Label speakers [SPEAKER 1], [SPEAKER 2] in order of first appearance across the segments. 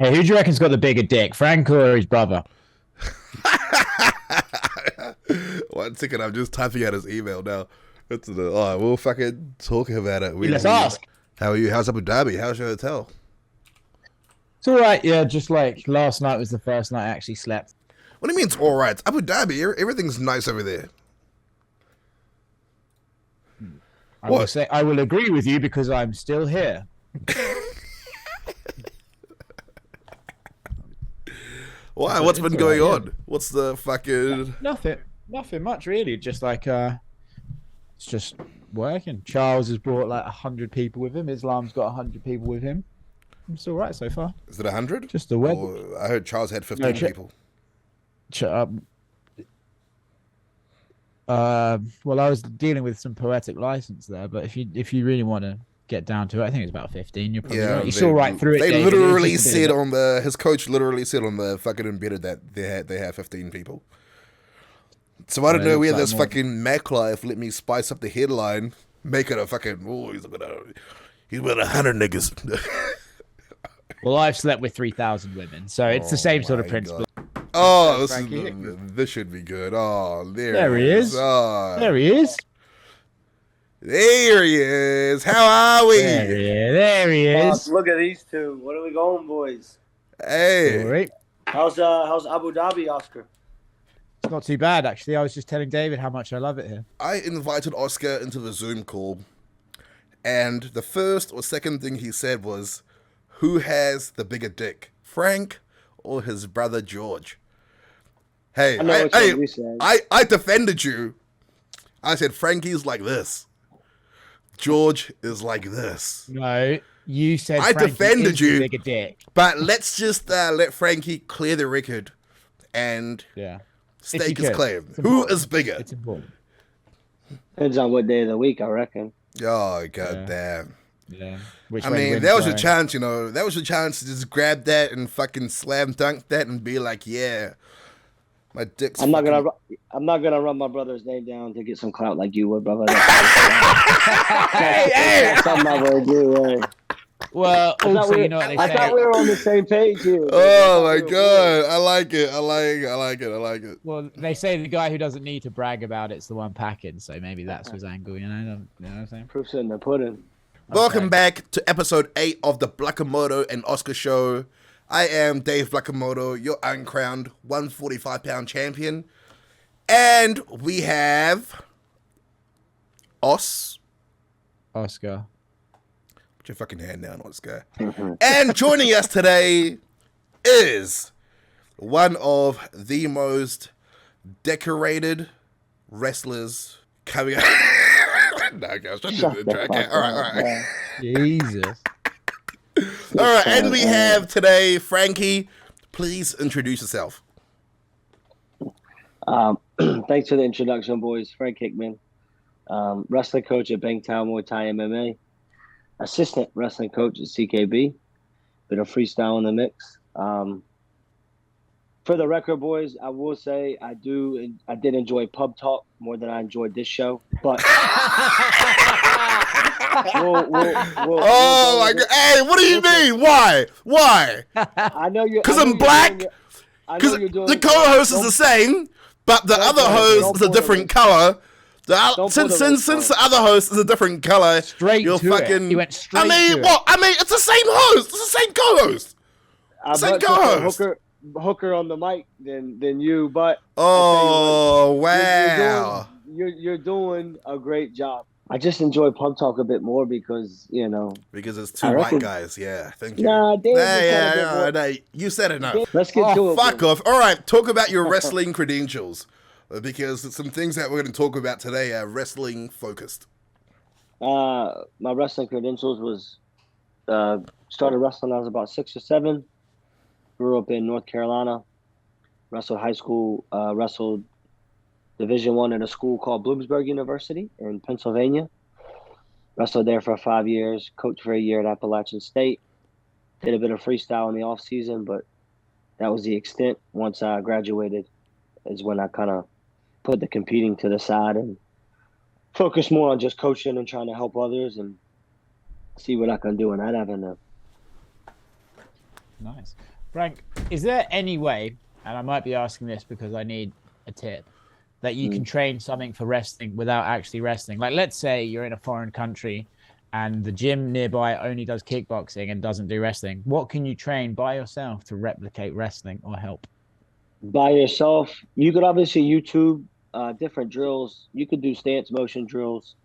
[SPEAKER 1] Hey, who do you reckon's got the bigger dick, Frank or his brother?
[SPEAKER 2] One second, I'm just typing out his email now. We'll fucking talk about it.
[SPEAKER 1] Let's ask.
[SPEAKER 2] How are you? How's Abu Dhabi? How's your hotel?
[SPEAKER 1] It's all right. Yeah, just like last night was the first night I actually slept.
[SPEAKER 2] What do you mean it's all right? It's Abu Dhabi. Everything's nice over there.
[SPEAKER 1] I will agree with you because I'm still here.
[SPEAKER 2] Why? What's been going on? What's the fucking...
[SPEAKER 1] Nothing much really. Just like it's just working. Charles has brought like 100 people with him. Islam's got 100 people with him. It's all right so far.
[SPEAKER 2] Is it 100?
[SPEAKER 1] Just the weather.
[SPEAKER 2] I heard Charles had 15 people.
[SPEAKER 1] Well, I was dealing with some poetic license there, but if you really want to get down to it, I think it's about 15. You're probably right. You saw right through it.
[SPEAKER 2] They literally said on his coach literally said on the fucking embedded that they had 15 people. So I don't know where this fucking Mac Life let me spice up the headline, make it a fucking he's about 100 niggas.
[SPEAKER 1] Well, I've slept with 3,000 women, so it's the same sort of principle.
[SPEAKER 2] Oh, this should be good. Oh, there
[SPEAKER 1] he is.
[SPEAKER 2] Oh.
[SPEAKER 1] There he is.
[SPEAKER 2] There he is. How are we?
[SPEAKER 1] There he is.
[SPEAKER 3] Look at these two. What are we going, boys?
[SPEAKER 2] Hey.
[SPEAKER 1] All right.
[SPEAKER 3] How's Abu Dhabi, Oscar?
[SPEAKER 1] It's not too bad, actually. I was just telling David how much I love it here.
[SPEAKER 2] I invited Oscar into the Zoom call, and the first or second thing he said was, who has the bigger dick, Frank or his brother George? Hey, I defended you. I said Frankie's like this. George is like this.
[SPEAKER 1] No, you said
[SPEAKER 2] I
[SPEAKER 1] Frankie
[SPEAKER 2] defended
[SPEAKER 1] is
[SPEAKER 2] you.
[SPEAKER 1] The bigger dick.
[SPEAKER 2] But let's just let Frankie clear the record and stake his claim. Who is bigger?
[SPEAKER 1] It's important.
[SPEAKER 3] Depends on what day of the week, I reckon.
[SPEAKER 2] Oh, goddamn.
[SPEAKER 1] Yeah.
[SPEAKER 2] I mean, that was your chance, you know. That was your chance to just grab that and fucking slam dunk that and be like, yeah, my dick's.
[SPEAKER 3] I'm not gonna run my brother's name down to get some clout like you would, brother. That's something I'm gonna do.
[SPEAKER 1] Well, also, you know what they say.
[SPEAKER 3] I thought we were on the same page here.
[SPEAKER 2] Oh my god, I like it.
[SPEAKER 1] Well, they say the guy who doesn't need to brag about it's the one packing, so maybe that's his angle. You know what I'm saying?
[SPEAKER 3] Proof's in the pudding.
[SPEAKER 2] Welcome back to episode 8 of the Blakamoto and Oscar Show. I am Dave Blakamoto, your uncrowned 145-pound champion. And we have... Oscar. Put your fucking hand down, Oscar. And joining us today is one of the most decorated wrestlers coming out... No, guys, okay. All right.
[SPEAKER 1] Jesus.
[SPEAKER 2] All right, and we have today Frankie. Please introduce yourself.
[SPEAKER 3] Thanks for the introduction, boys. Frank Hickman, wrestling coach at Bangtao Muay Thai MMA, assistant wrestling coach at CKB, bit of freestyle in the mix. For the record, boys, I will say I did enjoy Pub Talk more than I enjoyed this show, but
[SPEAKER 2] oh my god! Hey, what do you mean? Why?
[SPEAKER 3] I know you.
[SPEAKER 2] Because I'm black. Because the co-host is the same, but the other host is a different color. Since the other host is a different color,
[SPEAKER 1] you went straight.
[SPEAKER 2] I mean, what? I mean, it's the same host. It's the same co-host. Same co-host.
[SPEAKER 3] Hooker on the mic than you, but
[SPEAKER 2] oh wow,
[SPEAKER 3] you're doing a great job. I just enjoy Pub Talk a bit more because
[SPEAKER 2] it's two white guys. Yeah, thank you.
[SPEAKER 3] Nah,
[SPEAKER 2] you said it now.
[SPEAKER 3] Let's get to it.
[SPEAKER 2] Fuck off. All right, talk about your wrestling credentials because some things that we're going to talk about today are wrestling focused.
[SPEAKER 3] My wrestling credentials was started wrestling when I was about 6 or 7. Grew up in North Carolina, wrestled high school, wrestled Division I at a school called Bloomsburg University in Pennsylvania. Wrestled there for 5 years, coached for a year at Appalachian State. Did a bit of freestyle in the off season, but that was the extent. Once I graduated is when I kind of put the competing to the side and focused more on just coaching and trying to help others and see what I can do in that avenue.
[SPEAKER 1] Nice. Frank, is there any way, and I might be asking this because I need a tip, that you can train something for wrestling without actually wrestling? Like, let's say you're in a foreign country and the gym nearby only does kickboxing and doesn't do wrestling. What can you train by yourself to replicate wrestling or help?
[SPEAKER 3] By yourself, you could obviously YouTube different drills. You could do stance motion drills.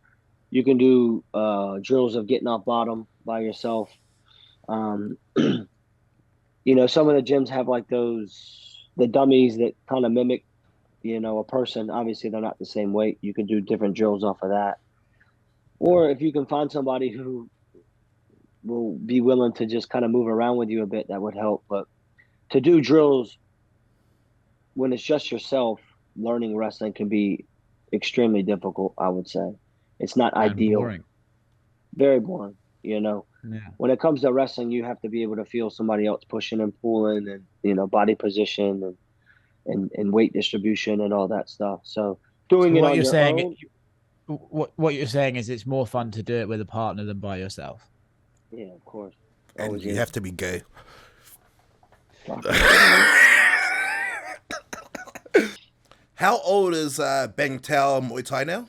[SPEAKER 3] You can do drills of getting off bottom by yourself. Um, some of the gyms have like the dummies that kind of mimic, a person. Obviously, they're not the same weight. You can do different drills off of that. Or if you can find somebody who will be willing to just kind of move around with you a bit, that would help. But to do drills when it's just yourself, learning wrestling can be extremely difficult, I would say. It's not
[SPEAKER 1] And
[SPEAKER 3] ideal.
[SPEAKER 1] boring.
[SPEAKER 3] Very boring,
[SPEAKER 1] Yeah.
[SPEAKER 3] When it comes to wrestling, you have to be able to feel somebody else pushing and pulling and, body position and weight distribution and all that stuff. So doing
[SPEAKER 1] So
[SPEAKER 3] it
[SPEAKER 1] what
[SPEAKER 3] on
[SPEAKER 1] you're
[SPEAKER 3] your
[SPEAKER 1] saying,
[SPEAKER 3] own.
[SPEAKER 1] what you're saying is it's more fun to do it with a partner than by yourself.
[SPEAKER 3] Yeah, of course.
[SPEAKER 2] And
[SPEAKER 3] Always
[SPEAKER 2] you
[SPEAKER 3] is.
[SPEAKER 2] have to be gay. How old is Bangtao Muay Thai now?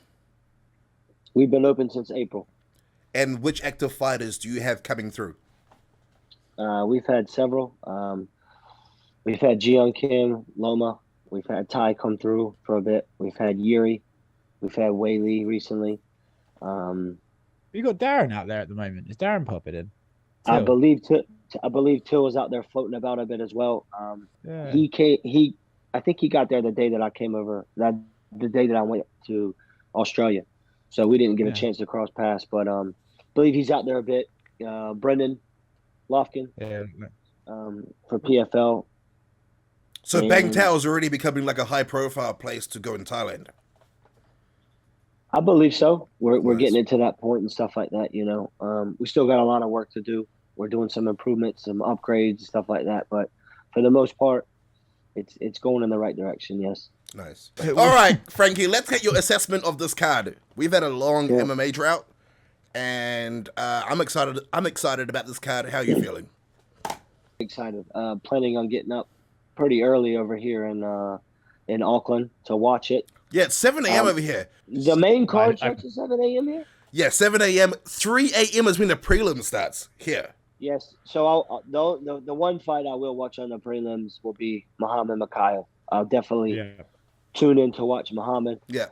[SPEAKER 3] We've been open since April.
[SPEAKER 2] And which active fighters do you have coming through?
[SPEAKER 3] We've had several. We've had Jiyoung Kim, Loma. We've had Ty come through for a bit. We've had Yuri. We've had Wei Lee recently.
[SPEAKER 1] You got Darren out there at the moment. Is Darren popping in?
[SPEAKER 3] I
[SPEAKER 1] Till.
[SPEAKER 3] believe Till is out there floating about a bit as well.
[SPEAKER 1] Yeah.
[SPEAKER 3] I think he got there the day that I came over. The day that I went to Australia, so we didn't get a chance to cross paths. But believe he's out there a bit. Brendan Lofkin
[SPEAKER 1] Yeah.
[SPEAKER 3] for PFL.
[SPEAKER 2] So
[SPEAKER 3] And
[SPEAKER 2] Bangtao is already becoming like a high-profile place to go in Thailand.
[SPEAKER 3] I believe so. We're
[SPEAKER 2] Nice.
[SPEAKER 3] getting it to that point and stuff like that. We still got a lot of work to do. We're doing some improvements, some upgrades, stuff like that. But for the most part, it's going in the right direction. Yes.
[SPEAKER 2] Nice. All right, Frankie, let's get your assessment of this card. We've had a long MMA drought, and I'm excited. I'm excited about this card. How are you feeling?
[SPEAKER 3] Excited. Planning on getting up pretty early over here in Auckland to watch it.
[SPEAKER 2] Yeah, it's 7 a.m. over here.
[SPEAKER 3] The main card starts at 7 a.m. here?
[SPEAKER 2] Yeah, 7 a.m. 3 a.m. is when the prelim starts here.
[SPEAKER 3] Yes. So the one fight I will watch on the prelims will be Muhammed Mikhail. I'll definitely tune in to watch Muhammed.
[SPEAKER 2] Yeah.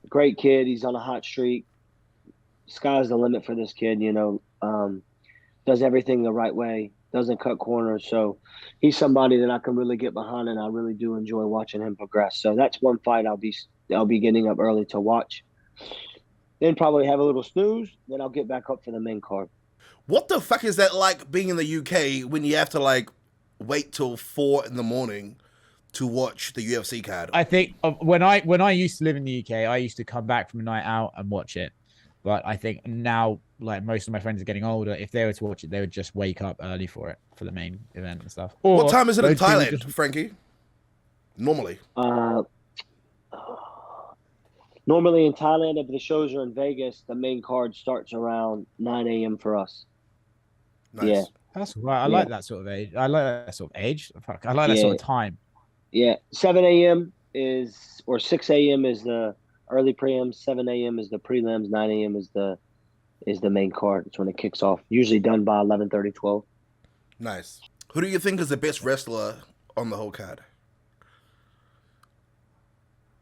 [SPEAKER 3] Great kid. He's on a hot streak. Sky's the limit for this kid, does everything the right way, doesn't cut corners. So he's somebody that I can really get behind, and I really do enjoy watching him progress. So that's one fight I'll be getting up early to watch. Then probably have a little snooze. Then I'll get back up for the main card.
[SPEAKER 2] What the fuck is that like being in the UK when you have to like wait till 4 a.m. to watch the UFC card?
[SPEAKER 1] I think when I used to live in the UK, I used to come back from a night out and watch it. But I think now, like most of my friends are getting older, if they were to watch it, they would just wake up early for it, for the main event and stuff. Or
[SPEAKER 2] what time is it in
[SPEAKER 1] those people
[SPEAKER 2] Thailand, Frankie? Normally.
[SPEAKER 3] Normally in Thailand, if the shows are in Vegas, the main card starts around 9 a.m. for us.
[SPEAKER 2] Nice.
[SPEAKER 3] Yeah.
[SPEAKER 1] That's right. I like that sort of age. I like that sort of age. Fuck, I like that sort of time.
[SPEAKER 3] Yeah. 7 a.m. or 6 a.m. is the early prelims. 7 a.m. is the prelims. 9 a.m. is the main card. It's when it kicks off. Usually done by 11:30, 12.
[SPEAKER 2] Nice. Who do you think is the best wrestler on the whole card?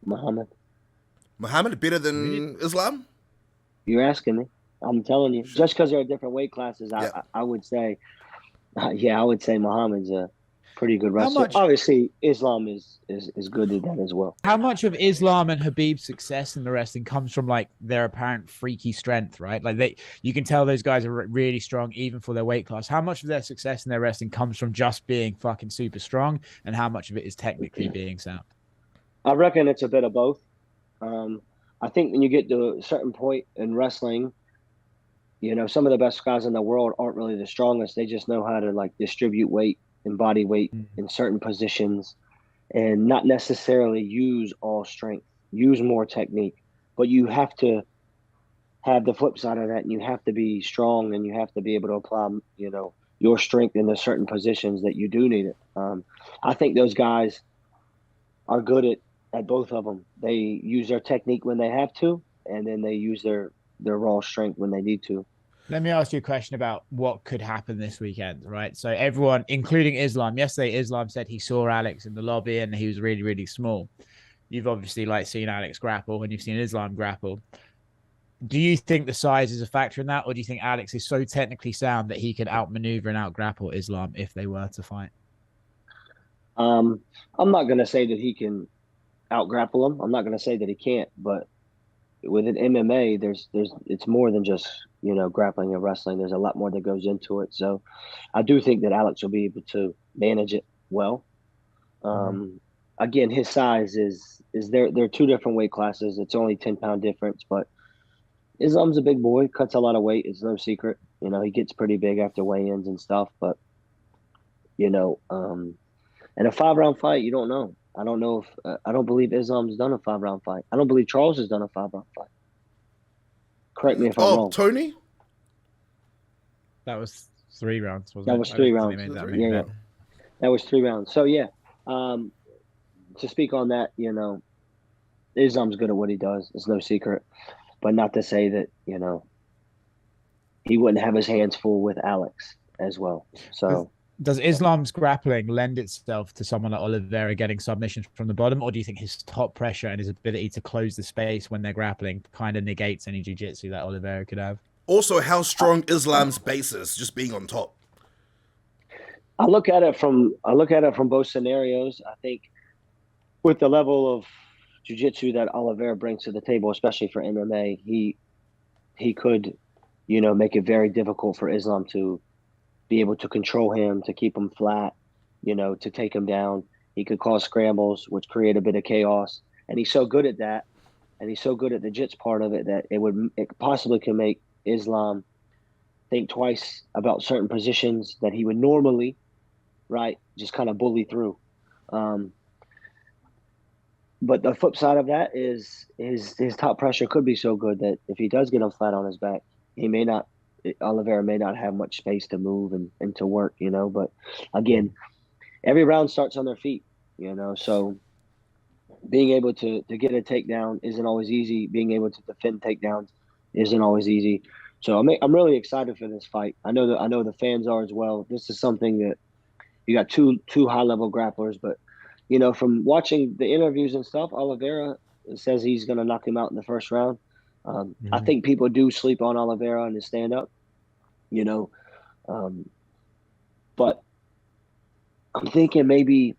[SPEAKER 3] Muhammad.
[SPEAKER 2] Muhammad better than Islam?
[SPEAKER 3] You're asking me. I'm telling you. Just because they're different weight classes, I would say, I would say Muhammad's a pretty good wrestler. Obviously, Islam is good at that as well.
[SPEAKER 1] How much of Islam and Khabib's success in the wrestling comes from like their apparent freaky strength, right? Like you can tell those guys are really strong even for their weight class. How much of their success in their wrestling comes from just being fucking super strong, and how much of it is technically being sound?
[SPEAKER 3] I reckon it's a bit of both. I think when you get to a certain point in wrestling, some of the best guys in the world aren't really the strongest. They just know how to like distribute weight and body weight in certain positions and not necessarily use all strength, use more technique. But you have to have the flip side of that, and you have to be strong, and you have to be able to apply, your strength in the certain positions that you do need it. I think those guys are good at both of them. They use their technique when they have to, and then they use their raw strength when they need to.
[SPEAKER 1] Let me ask you a question about what could happen this weekend, right? So everyone, including Islam, yesterday Islam said he saw Alex in the lobby and he was really, really small. You've obviously seen Alex grapple and you've seen Islam grapple. Do you think the size is a factor in that, or do you think Alex is so technically sound that he can outmaneuver and outgrapple Islam if they were to fight?
[SPEAKER 3] I'm not going to say that he can outgrapple him. I'm not going to say that he can't, but with an MMA, it's more than just grappling and wrestling. There's a lot more that goes into it. So I do think that Alex will be able to manage it well. Again, his size is they're two different weight classes. It's only 10-pound difference, but Islam's a big boy, cuts a lot of weight. It's no secret. He gets pretty big after weigh-ins and stuff. But in a 5-round fight, you don't know. I don't know if I don't believe Islam's done a 5-round fight. I don't believe Charles has done a 5-round fight. Correct me if I'm wrong.
[SPEAKER 2] Tony?
[SPEAKER 1] That was 3 rounds, wasn't
[SPEAKER 3] That
[SPEAKER 1] it?
[SPEAKER 3] was 3 rounds. Yeah. That was 3 rounds. So yeah, to speak on that, Islam's good at what he does. It's no secret, but not to say that he wouldn't have his hands full with Alex as well. So.
[SPEAKER 1] Does Islam's grappling lend itself to someone like Oliveira getting submissions from the bottom, or do you think his top pressure and his ability to close the space when they're grappling kind of negates any jiu-jitsu that Oliveira could have?
[SPEAKER 2] Also, how strong Islam's base is, just being on top.
[SPEAKER 3] I look at it from both scenarios. I think with the level of jiu-jitsu that Oliveira brings to the table, especially for MMA, he could, make it very difficult for Islam to be able to control him, to keep him flat, to take him down. He could cause scrambles, which create a bit of chaos. And he's so good at that, and he's so good at the jits part of it that it possibly can make Islam think twice about certain positions that he would normally, just kind of bully through. But the flip side of that is his top pressure could be so good that if he does get him flat on his back, Oliveira may not have much space to move and to work, but again, every round starts on their feet, so being able to get a takedown isn't always easy. Being able to defend takedowns isn't always easy. So I'm really excited for this fight. I know the fans are as well. This is something that you got two high-level grapplers, but from watching the interviews and stuff, Oliveira says he's going to knock him out in the first round. I think people do sleep on Oliveira and his stand-up, but I'm thinking maybe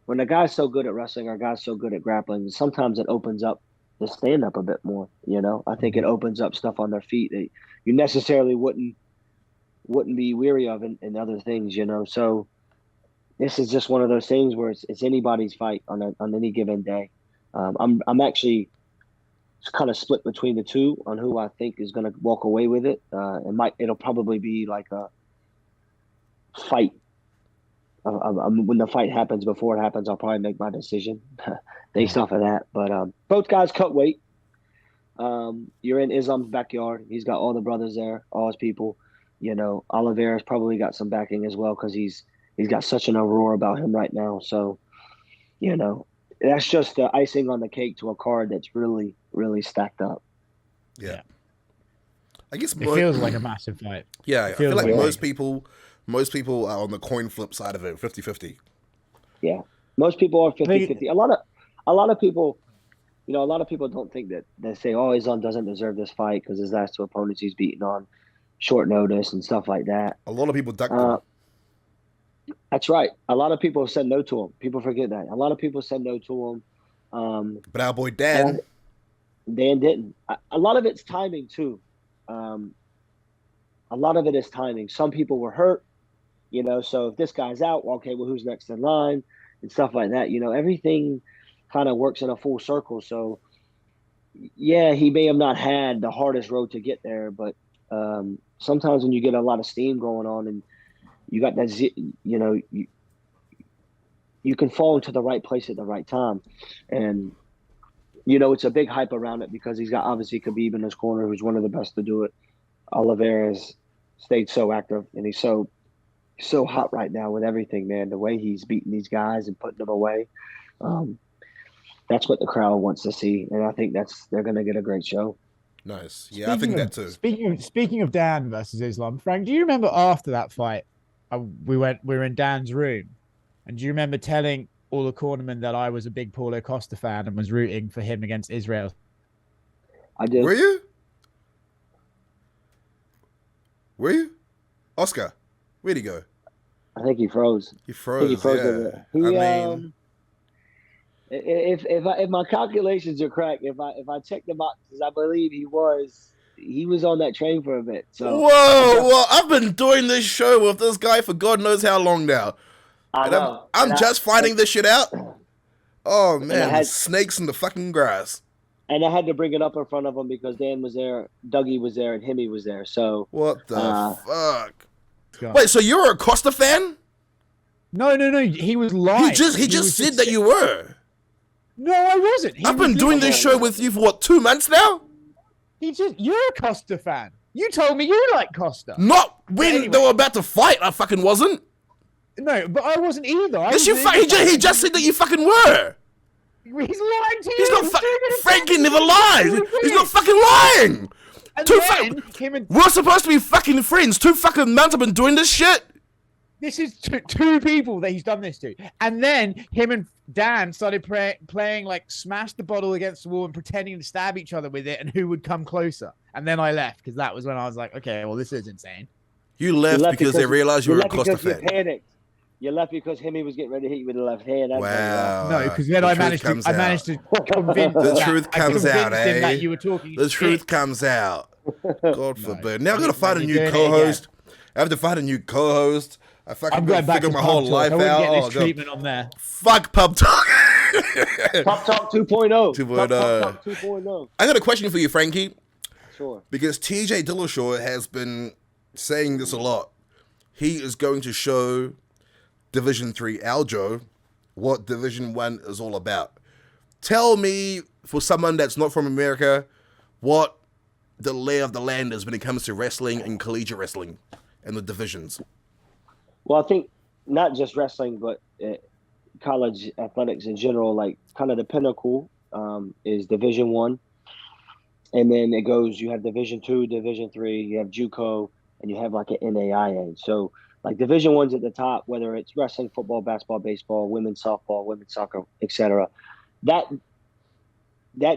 [SPEAKER 3] when a guy's so good at wrestling or a guy's so good at grappling, sometimes it opens up the stand-up a bit more, I think it opens up stuff on their feet that you necessarily wouldn't be weary of in other things, so this is just one of those things where it's anybody's fight on any given day. I'm actually kind of split between the two on who I think is going to walk away with it. It'll probably be like a fight. When the fight happens, before it happens, I'll probably make my decision based off of that. But both guys cut weight. You're in Islam's backyard. He's got all the brothers there, all his people. Oliveira's probably got some backing as well because he's got such an aurora about him right now. So, that's just the icing on the cake to a card that's really, really stacked up.
[SPEAKER 2] Yeah. I guess
[SPEAKER 1] it feels like a massive fight.
[SPEAKER 2] Yeah, I feel like most people are on the coin flip side of it, 50-50.
[SPEAKER 3] Yeah. Most people are 50-50. A lot of people, a lot of people don't think that they say, oh, Islam doesn't deserve this fight because his last two opponents he's beaten on short notice and stuff like that.
[SPEAKER 2] A lot of people duck him.
[SPEAKER 3] That's right. A lot of people said no to him. People forget that. A lot of people said no to him.
[SPEAKER 2] But our boy Dan
[SPEAKER 3] didn't. A lot of it's timing too. A lot of it is timing. Some people were hurt, so if this guy's out, okay, well, who's next in line and stuff like that. Everything kind of works in a full circle. So, yeah, he may have not had the hardest road to get there, but sometimes when you get a lot of steam going on and you got that, you can fall into the right place at the right time. And, it's a big hype around it because he's got obviously Khabib in his corner, who's one of the best to do it. Oliveira's stayed so active, and he's so hot right now with everything, man. The way he's beating these guys and putting them away, um, that's what the crowd wants to see, and I think they're gonna get a great show.
[SPEAKER 2] Nice. Yeah, I think that too.
[SPEAKER 1] Speaking of Dan versus Islam, Frank, do you remember after that fight, we were in Dan's room, and do you remember telling all the cornermen that I was a big Paulo Costa fan and was rooting for him against Israel?
[SPEAKER 3] I did.
[SPEAKER 2] Were you? Were you? Oscar, where'd he go?
[SPEAKER 3] I think he froze.
[SPEAKER 2] He froze. Yeah.
[SPEAKER 3] If my calculations are correct, if I check the boxes, I believe he was on that train for a bit. So
[SPEAKER 2] well, I've been doing this show with this guy for God knows how long now.
[SPEAKER 3] I know.
[SPEAKER 2] I'm just finding this shit out. Oh man, snakes in the fucking grass.
[SPEAKER 3] And I had to bring it up in front of him because Dan was there, Dougie was there, and Himmy was there. So
[SPEAKER 2] what the fuck? God. Wait, so you're a Costa fan?
[SPEAKER 1] No. He was lying.
[SPEAKER 2] He just said that you were.
[SPEAKER 1] No, I wasn't.
[SPEAKER 2] I've been doing this show with you for what, 2 months now?
[SPEAKER 1] You're a Costa fan. You told me you like Costa.
[SPEAKER 2] Not when they were about to fight. I fucking wasn't.
[SPEAKER 1] No, but I wasn't either.
[SPEAKER 2] He just said that you fucking were.
[SPEAKER 1] He's lying to you.
[SPEAKER 2] He's not Frankie never lies. He's not fucking lying. We're supposed to be fucking friends. 2 fucking months I've been doing this shit.
[SPEAKER 1] This is two people that he's done this to. And then him and Dan started playing like smash the bottle against the wall and pretending to stab each other with it and who would come closer. And then I left because that was when I was like, okay, well, this is insane.
[SPEAKER 2] You left because they realized you were a Costa fan.
[SPEAKER 3] You panicked. You left because Himmy was getting ready to hit you with the left hand.
[SPEAKER 2] Wow.
[SPEAKER 1] No, because then I managed to convince
[SPEAKER 2] the truth comes out,
[SPEAKER 1] him that you were talking
[SPEAKER 2] The truth comes out. God forbid. Now I've got to find a new co-host. I have to find a new co-host. I fucking got to figure my whole life out.
[SPEAKER 1] Get this treatment on there.
[SPEAKER 2] Fuck Pub Talk.
[SPEAKER 3] Pub Talk 2.0.
[SPEAKER 2] 2.0. I got a question for you, Frankie.
[SPEAKER 3] Sure.
[SPEAKER 2] Because TJ Dillashaw has been saying this a lot. He is going to show Division 3 Aljo what Division 1 is all about. Tell me, for someone that's not from America, what the lay of the land is when it comes to wrestling and collegiate wrestling and the divisions.
[SPEAKER 3] Well, I think not just wrestling, but college athletics in general, like kind of the pinnacle is Division 1. And then it goes, you have Division 2, Division 3, you have JUCO, and you have like an NAIA. So like Division 1's at the top, whether it's wrestling, football, basketball, baseball, women's softball, women's soccer, etc. That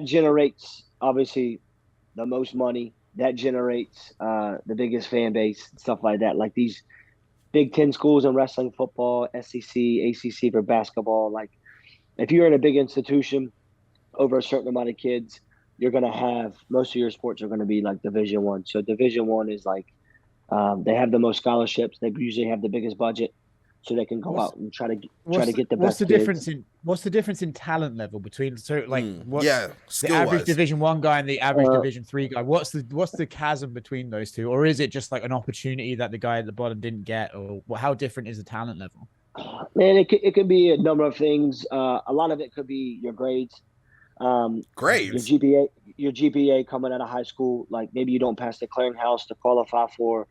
[SPEAKER 3] generates obviously the most money. That generates the biggest fan base, stuff like that. Like these Big Ten schools in wrestling, football, SEC, ACC for basketball. Like if you're in a big institution over a certain amount of kids, you're going to have most of your sports are going to be like Division 1. So Division 1 is like they have the most scholarships. They usually have the biggest budget, so they can go out and try to get the best.
[SPEAKER 1] What's the difference in talent level between the average Division 1 guy and the average Division 3 guy? What's the chasm between those two, or is it just like an opportunity that the guy at the bottom didn't get, or how different is the talent level?
[SPEAKER 3] Man, it could be a number of things. A lot of it could be your grades.
[SPEAKER 2] Grades.
[SPEAKER 3] Your GPA coming out of high school. Like maybe you don't pass the clearinghouse to qualify for.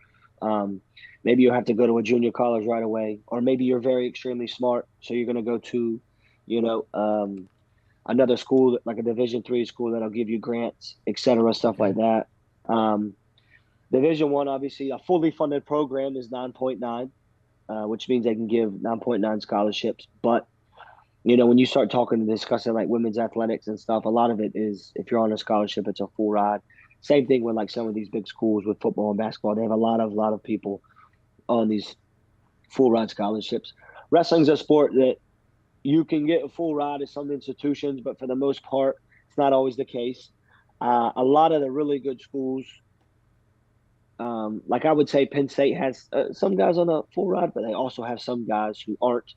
[SPEAKER 3] Maybe you have to go to a junior college right away, or maybe you're very extremely smart, so you're going to go to, another school like a Division 3 school that'll give you grants, etc., stuff like that. Division 1, obviously, a fully funded program is 9.9, which means they can give 9.9 scholarships. But when you start talking and discussing like women's athletics and stuff, a lot of it is if you're on a scholarship, it's a full ride. Same thing with like some of these big schools with football and basketball. They have a lot of people on these full ride scholarships. Wrestling's a sport that you can get a full ride at some institutions, but for the most part, it's not always the case. A lot of the really good schools, like I would say Penn State has some guys on a full ride, but they also have some guys who aren't,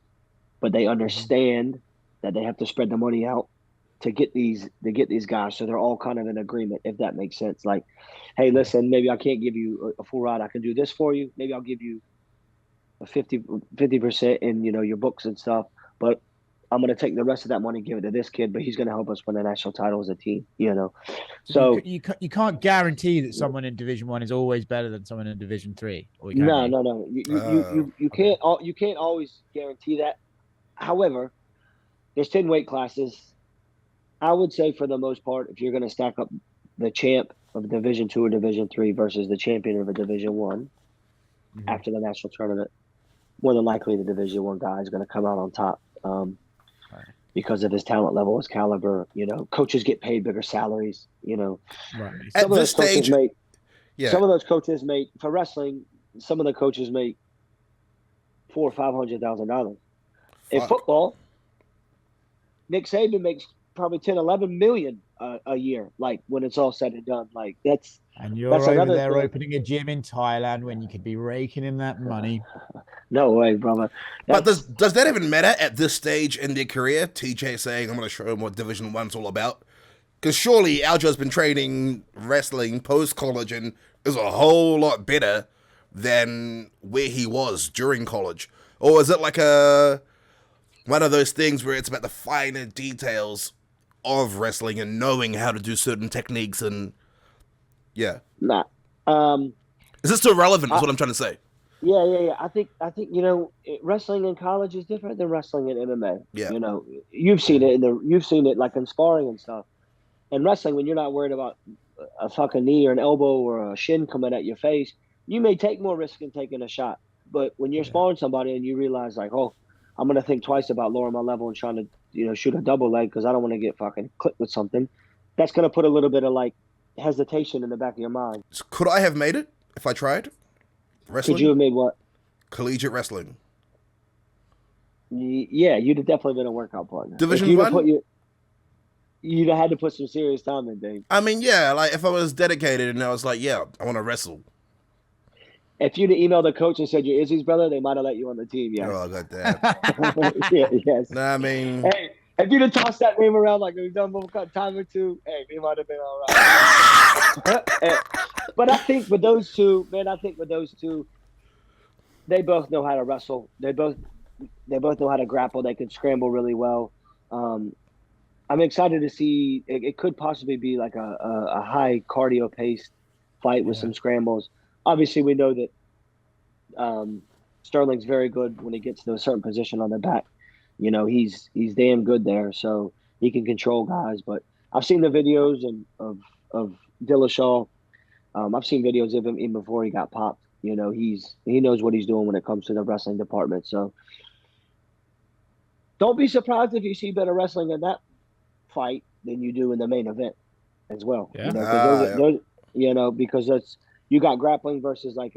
[SPEAKER 3] but they understand that they have to spread the money out to get these guys, so they're all kind of in agreement, if that makes sense. Like, hey, listen, maybe I can't give you a full ride. I can do this for you. Maybe I'll give you a 50% in your books and stuff. But I'm going to take the rest of that money and give it to this kid, but he's going to help us win a national title as a team,
[SPEAKER 1] So
[SPEAKER 3] So
[SPEAKER 1] you can't guarantee that someone in Division 1 is always better than someone in Division 3, or can
[SPEAKER 3] no,
[SPEAKER 1] you?
[SPEAKER 3] no, no. You
[SPEAKER 1] Okay.
[SPEAKER 3] can't always guarantee that. However, there's 10 weight classes. I would say for the most part, if you're going to stack up the champ of Division 2 or Division 3 versus the champion of a Division 1 after the national tournament, more than likely the Division 1 guy is going to come out on top.
[SPEAKER 1] Right.
[SPEAKER 3] Because of his talent level, his caliber, coaches get paid bigger salaries,
[SPEAKER 1] Right.
[SPEAKER 2] At this stage,
[SPEAKER 3] some of those coaches make for wrestling, some of the coaches make $400,000 or $500,000. In football, Nick Saban makes probably 10, 11 million a year, like when it's all said and done. Like
[SPEAKER 1] And you're
[SPEAKER 3] that's
[SPEAKER 1] over there
[SPEAKER 3] thing.
[SPEAKER 1] opening a gym in Thailand when you could be raking in that money.
[SPEAKER 3] No way, brother.
[SPEAKER 2] But does that even matter at this stage in their career? TJ saying, I'm going to show him what Division 1's all about. Because surely Aljo's been training wrestling post-college and is a whole lot better than where he was during college. Or is it like one of those things where it's about the finer details of wrestling and knowing how to do certain techniques and... Yeah.
[SPEAKER 3] Nah.
[SPEAKER 2] Is this still relevant is what I'm trying to say.
[SPEAKER 3] Yeah. I think wrestling in college is different than wrestling in MMA.
[SPEAKER 2] Yeah.
[SPEAKER 3] You've seen it like in sparring and stuff. And wrestling, when you're not worried about a fucking knee or an elbow or a shin coming at your face, you may take more risk in taking a shot. But when you're sparring somebody and you realize like, oh, I'm gonna think twice about lowering my level and trying to shoot a double leg because I don't want to get fucking clipped with something, that's gonna put a little bit of like hesitation in the back of your mind.
[SPEAKER 2] Could I have made it if I tried? Wrestling?
[SPEAKER 3] Could you have made what?
[SPEAKER 2] Collegiate wrestling.
[SPEAKER 3] Yeah, you'd have definitely been a workout partner.
[SPEAKER 2] Division 1?
[SPEAKER 3] You'd have had to put some serious time in, Dave.
[SPEAKER 2] I mean, yeah, like if I was dedicated and I was like, yeah, I want to wrestle.
[SPEAKER 3] If you'd have emailed the coach and said you're Izzy's brother, they might have let you on the team, yes.
[SPEAKER 2] Oh, I got that.
[SPEAKER 3] Yes.
[SPEAKER 2] Nah, I mean...
[SPEAKER 3] Hey, if you'd have tossed that name around like we've done a time or two, hey, we might have been all right. But I think with those two, they both know how to wrestle. They both know how to grapple. They can scramble really well. I'm excited to see. It could possibly be like a high cardio paced fight with some scrambles. Obviously, we know that Sterling's very good when he gets to a certain position on the back. He's damn good there, so he can control guys. But I've seen the videos of Dillashaw. I've seen videos of him even before he got popped. He knows what he's doing when it comes to the wrestling department. So don't be surprised if you see better wrestling in that fight than you do in the main event as well.
[SPEAKER 1] Yeah.
[SPEAKER 3] Because that's you got grappling versus like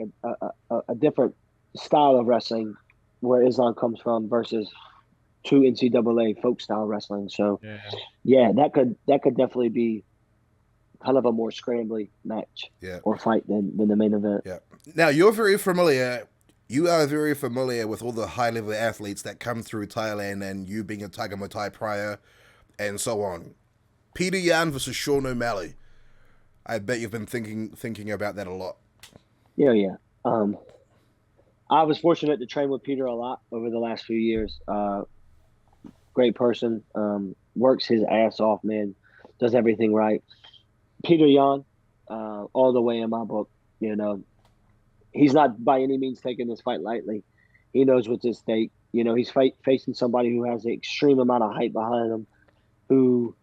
[SPEAKER 3] a different style of wrestling where Islam comes from versus true NCAA folk style wrestling. So that could definitely be kind of a more scrambly match or fight than the main event.
[SPEAKER 2] Yeah. Now you are very familiar with all the high level athletes that come through Thailand and you being a Tiger Muay Thai prior and so on. Petr Yan versus Sean O'Malley. I bet you've been thinking about that a lot.
[SPEAKER 3] Yeah. I was fortunate to train with Petr a lot over the last few years. Great person. Works his ass off, man. Does everything right. Petr Yan, all the way in my book. He's not by any means taking this fight lightly. He knows what's at stake. He's facing somebody who has an extreme amount of hype behind him, who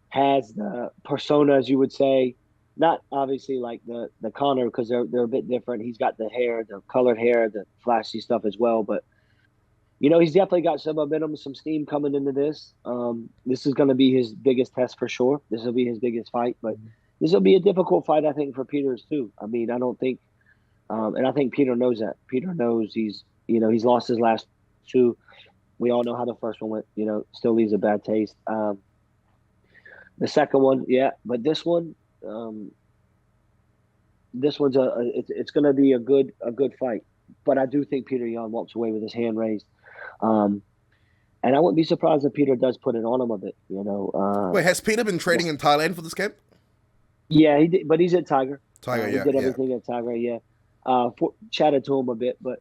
[SPEAKER 3] has the persona, as you would say, not obviously like the Conor because they're a bit different. He's got the hair, the colored hair, the flashy stuff as well. But he's definitely got some momentum, some steam coming into this. This is going to be his biggest test for sure. This will be his biggest fight, but this will be a difficult fight, I think, for Petr too. I mean, I don't think, and I think Petr knows that. Petr knows he's lost his last two. We all know how the first one went. Still leaves a bad taste. The second one, but this one, it's going to be a good fight. But I do think Petr Yan walks away with his hand raised. And I wouldn't be surprised if Petr does put it on him a bit.
[SPEAKER 2] Wait, has Petr been training in Thailand for this camp?
[SPEAKER 3] Yeah, he did, but he's at Tiger.
[SPEAKER 2] He
[SPEAKER 3] did everything at Tiger. Yeah, chatted to him a bit, but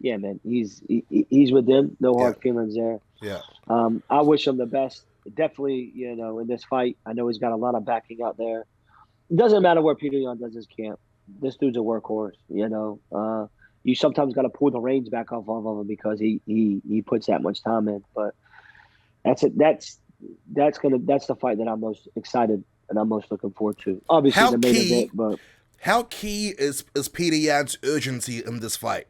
[SPEAKER 3] yeah, man, he's with them. No hard feelings there.
[SPEAKER 2] Yeah.
[SPEAKER 3] I wish him the best. Definitely, in this fight, I know he's got a lot of backing out there. It doesn't matter where Peter Yan does his camp. This dude's a workhorse. You sometimes got to pull the reins back off of him because he puts that much time in. But that's it. That's the fight that I'm most excited and I'm most looking forward to. Obviously, the main event, but
[SPEAKER 2] how key is Peter Yan's urgency in this fight?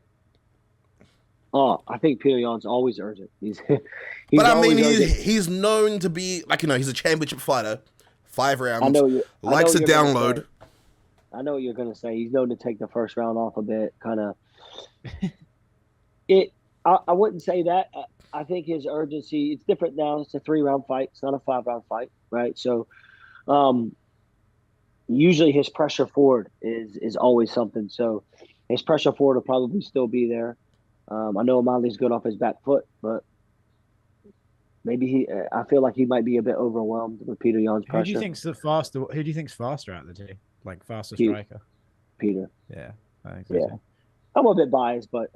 [SPEAKER 3] Oh, I think Peter Yan's always urgent. He's
[SPEAKER 2] but I mean, he's known to be he's a championship fighter. 5 rounds. Likes to download.
[SPEAKER 3] I know what you're gonna say. He's known to take the first round off a bit, kind of. I wouldn't say that. I think his urgency. It's different now. It's a 3-round fight. It's not a 5-round fight, right? So, usually his pressure forward is always something. So, his pressure forward will probably still be there. I know O'Malley's good off his back foot, but maybe I feel like he might be a bit overwhelmed with Peter Yan's pressure.
[SPEAKER 1] Who do you think's faster out of the two? Like faster striker?
[SPEAKER 3] Peter.
[SPEAKER 1] Yeah, I think
[SPEAKER 3] so. I'm a bit biased, but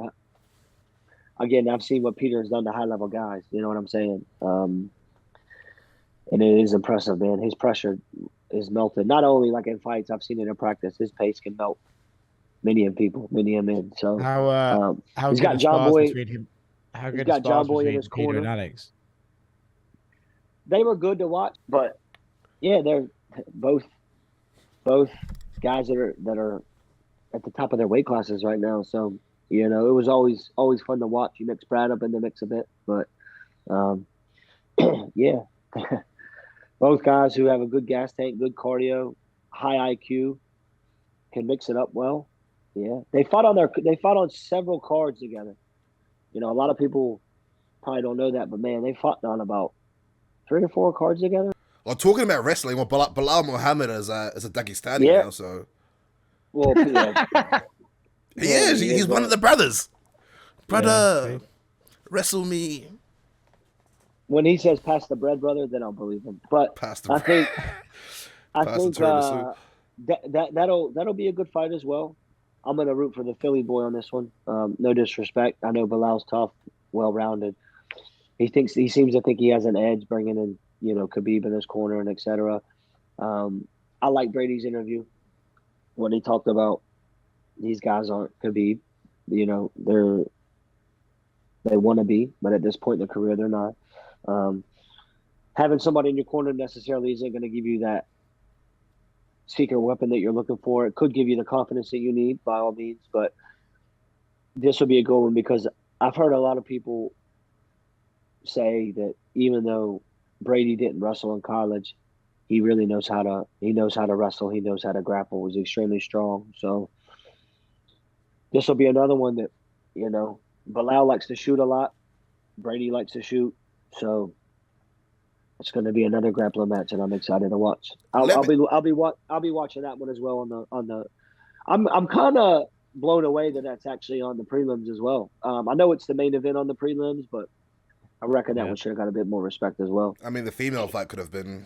[SPEAKER 3] again, I've seen what Peter has done to high-level guys. You know what I'm saying? And it is impressive, man. His pressure is melted. Not only like in fights, I've seen it in practice. His pace can melt many men. So
[SPEAKER 1] how
[SPEAKER 3] he's got John Boy between
[SPEAKER 1] him. How good is John Boy in his corner and Alex?
[SPEAKER 3] They were good to watch, but yeah, they're both guys that are at the top of their weight classes right now. So it was always fun to watch. You mix Brad up in the mix a bit, but yeah, both guys who have a good gas tank, good cardio, high IQ, can mix it up well. Yeah, they fought on several cards together. A lot of people probably don't know that, but man, they fought on about 3 or 4 cards together.
[SPEAKER 2] Well, talking about wrestling, Belal Muhammed is a Dagestani now, so.
[SPEAKER 3] Well,
[SPEAKER 2] he is. He's one of the brothers. Brother, wrestle me.
[SPEAKER 3] When he says "pass the bread, brother," then I'll believe him. But I think that'll be a good fight as well. I'm gonna root for the Philly boy on this one. No disrespect. I know Bilal's tough, well-rounded. He seems to think he has an edge, bringing in Khabib in his corner and etc. I like Brady's interview when he talked about these guys aren't Khabib. They want to be, but at this point in their career, they're not. Having somebody in your corner necessarily isn't going to give you that secret weapon that you're looking for. It could give you the confidence that you need, by all means, but this will be a good one because I've heard a lot of people say that even though Brady didn't wrestle in college, he really knows how to wrestle. He knows how to grapple. He's extremely strong. So this will be another one that, Belal likes to shoot a lot. Brady likes to shoot. So it's going to be another grappling match, and I'm excited to watch. I'll be watching that one as well I'm kind of blown away that that's actually on the prelims as well. I know it's the main event on the prelims, but I reckon that one should have got a bit more respect as well.
[SPEAKER 2] I mean, the female fight could have been,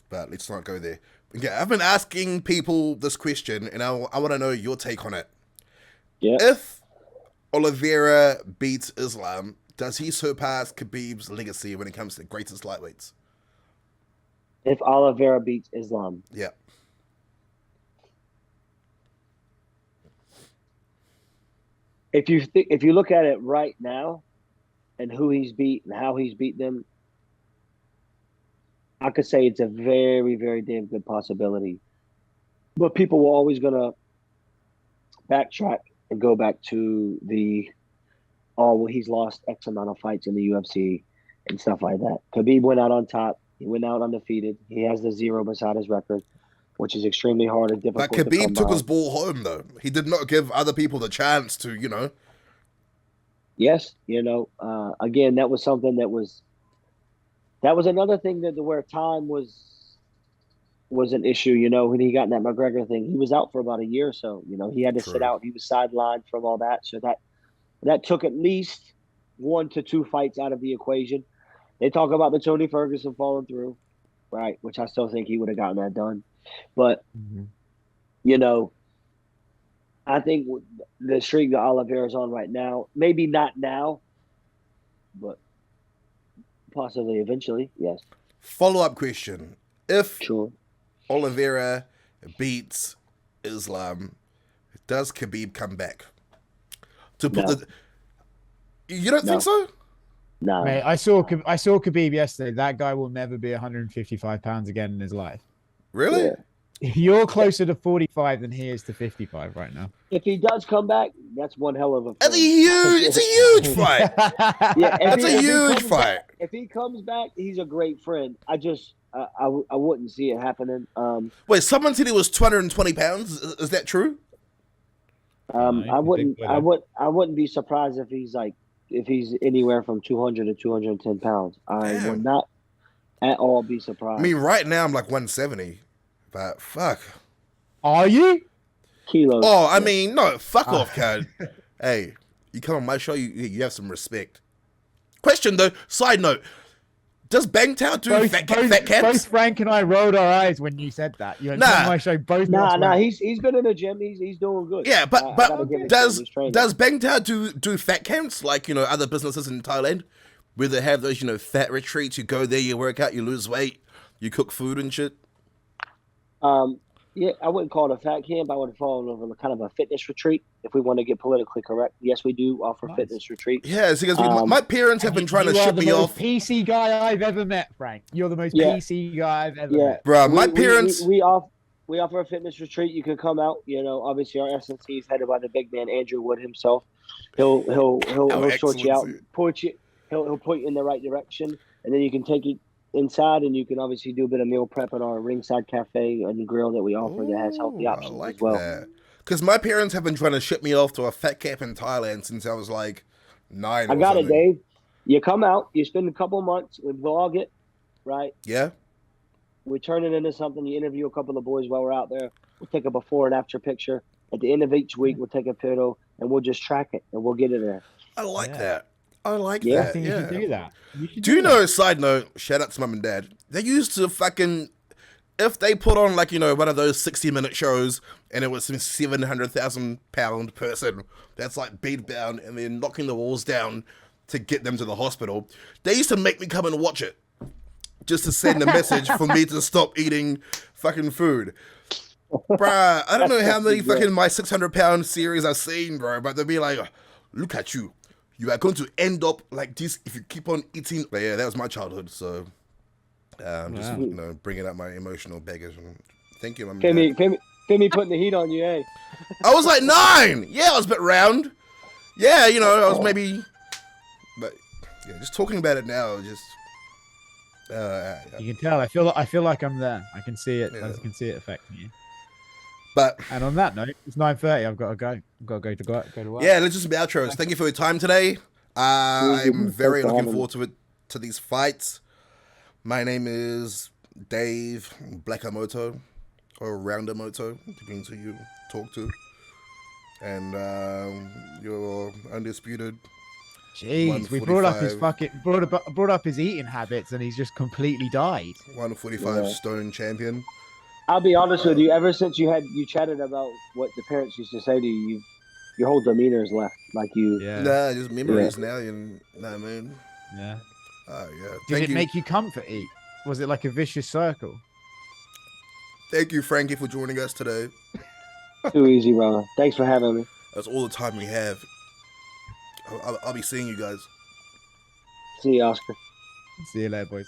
[SPEAKER 2] but let's not go there. Yeah, I've been asking people this question, and I want to know your take on it.
[SPEAKER 3] Yeah.
[SPEAKER 2] If Oliveira beats Islam, does he surpass Khabib's legacy when it comes to greatest lightweights?
[SPEAKER 3] If Oliveira beats Islam.
[SPEAKER 2] Yeah.
[SPEAKER 3] If you look at it right now, and who he's beat and how he's beat them, I could say it's a very, very damn good possibility. But people were always going to backtrack and go back to he's lost X amount of fights in the UFC and stuff like that. Khabib went out on top. He went out undefeated. He has the 0 beside his record, which is extremely hard and difficult.
[SPEAKER 2] But Khabib took his ball home, though. He did not give other people the chance to,
[SPEAKER 3] Yes, again, that was something that was another thing where time was an issue, when he got in that McGregor thing. He was out for about a year or so, he had to sit out. He was sidelined from all that. So that took at least 1 to 2 fights out of the equation. They talk about the Tony Ferguson falling through, right, which I still think he would have gotten that done. But, I think the streak that Oliveira's on right now, maybe not now, but Possibly, eventually, yes.
[SPEAKER 2] Follow-up question. If
[SPEAKER 3] Sure.
[SPEAKER 2] Oliveira beats Islam, does Khabib come back? To put
[SPEAKER 3] No.
[SPEAKER 2] the... You don't
[SPEAKER 3] No.
[SPEAKER 2] think so?
[SPEAKER 3] No.
[SPEAKER 1] Mate, I saw Khabib yesterday. That guy will never be 155 pounds again in his life.
[SPEAKER 2] Really?
[SPEAKER 3] Yeah.
[SPEAKER 1] You're closer to 45 than he is to 55 right now.
[SPEAKER 3] If he does come back, that's one hell of a
[SPEAKER 2] It's
[SPEAKER 3] fight.
[SPEAKER 2] it's a huge fight.
[SPEAKER 3] Yeah,
[SPEAKER 2] That's a huge
[SPEAKER 3] comes
[SPEAKER 2] fight.
[SPEAKER 3] back- if he comes back, he's a great friend. I just I wouldn't see it happening.
[SPEAKER 2] Wait, someone said he was 220 pounds. Is that true?
[SPEAKER 1] No, he's
[SPEAKER 3] I
[SPEAKER 1] a
[SPEAKER 3] wouldn't
[SPEAKER 1] big boy,
[SPEAKER 3] I wouldn't be surprised if he's anywhere from 200 to 210 pounds. I
[SPEAKER 2] Damn.
[SPEAKER 3] would not at all be surprised.
[SPEAKER 2] I mean, right now I'm like 170, but fuck.
[SPEAKER 1] Are you?
[SPEAKER 3] Kilos.
[SPEAKER 2] Oh, I mean, no, fuck off, Cad. Hey, you come on my show, you have some respect. Question though, side note, does Bangtao do fat
[SPEAKER 1] Both
[SPEAKER 2] cats?
[SPEAKER 1] Frank and I rolled our eyes when you said that. You
[SPEAKER 2] Nah.
[SPEAKER 1] on my show both.
[SPEAKER 3] Nah, he's been in the gym. He's doing good.
[SPEAKER 2] Yeah,
[SPEAKER 3] I
[SPEAKER 2] but
[SPEAKER 3] gotta give it to him.
[SPEAKER 2] does
[SPEAKER 3] He's training.
[SPEAKER 2] Bangtao do fat camps like other businesses in Thailand where they have those fat retreats? You go there, you work out, you lose weight, you cook food and shit.
[SPEAKER 3] Yeah, I wouldn't call it a fat camp. I would call it kind of a fitness retreat. If we want to get politically correct, yes, we do offer fitness retreats.
[SPEAKER 2] Yeah, it's because my parents have been trying to ship me off.
[SPEAKER 1] You are the most PC guy I've ever met, Frank. You're the most
[SPEAKER 3] Yeah.
[SPEAKER 1] PC guy I've ever
[SPEAKER 3] Yeah,
[SPEAKER 1] met.
[SPEAKER 2] Bro, my parents.
[SPEAKER 3] we offer a fitness retreat. You can come out. Obviously our S&C is headed by the big man Andrew Wood himself. He'll sort you out, he'll point you in the right direction, and then you can take it inside, and you can obviously do a bit of meal prep at our ringside cafe and grill that we offer that has healthy options
[SPEAKER 2] I like
[SPEAKER 3] as well.
[SPEAKER 2] that. Because my parents have been trying to ship me off to a fat camp in Thailand since I was like 9.
[SPEAKER 3] I got
[SPEAKER 2] something.
[SPEAKER 3] it, Dave. You come out, you spend a couple months, we vlog it, right?
[SPEAKER 2] Yeah.
[SPEAKER 3] We turn it into something. You interview a couple of boys while we're out there. We'll take a before and after picture. At the end of each week, we'll take a photo and we'll just track it and we'll get it there.
[SPEAKER 2] I like that. I like
[SPEAKER 3] Yeah.
[SPEAKER 2] that.
[SPEAKER 1] I think you should do that.
[SPEAKER 2] Do you know, side note, shout out to mum and dad, they used to fucking, if they put on like, one of those 60-minute shows and it was some 700,000 pound person that's like beat bound and they're knocking the walls down to get them to the hospital, they used to make me come and watch it just to send a message for me to stop eating fucking food. Bruh, I don't know how many fucking my 600-pound series I've seen, bro, but they'll be like, look at you. You are going to end up like this if you keep on eating. But yeah, that was my childhood, so just bringing up my emotional baggage. Thank you, mum.
[SPEAKER 3] Femi putting the heat on you, eh?
[SPEAKER 2] I was like 9. Yeah, I was a bit round. Yeah, I was maybe. But yeah, just talking about it now, just.
[SPEAKER 1] You can tell. I feel like I'm there. I can see it. I can see it affecting you.
[SPEAKER 2] But
[SPEAKER 1] and on that note, it's 9:30. I've got to go. I've got to go to work.
[SPEAKER 2] Yeah, let's just be outros. Thank you for your time today. I'm very looking forward to these fights. My name is Dave Blakamoto or Roundamoto, depending who you talk to. And you're undisputed.
[SPEAKER 1] Jeez, we brought up his eating habits, and he's just completely died.
[SPEAKER 2] 145 stone champion.
[SPEAKER 3] I'll be honest with you. Ever since you chatted about what the parents used to say to you, your whole demeanor is left. Like you.
[SPEAKER 2] Yeah. Nah, just memories now. You know what I mean?
[SPEAKER 1] Yeah.
[SPEAKER 2] Oh yeah.
[SPEAKER 1] Did it make you comfort eat? Was it like a vicious circle?
[SPEAKER 2] Thank you, Frankie, for joining us today.
[SPEAKER 3] Too easy, brother. Thanks for having me.
[SPEAKER 2] That's all the time we have. I'll be seeing you guys.
[SPEAKER 3] See you, Oscar.
[SPEAKER 1] See you later, boys.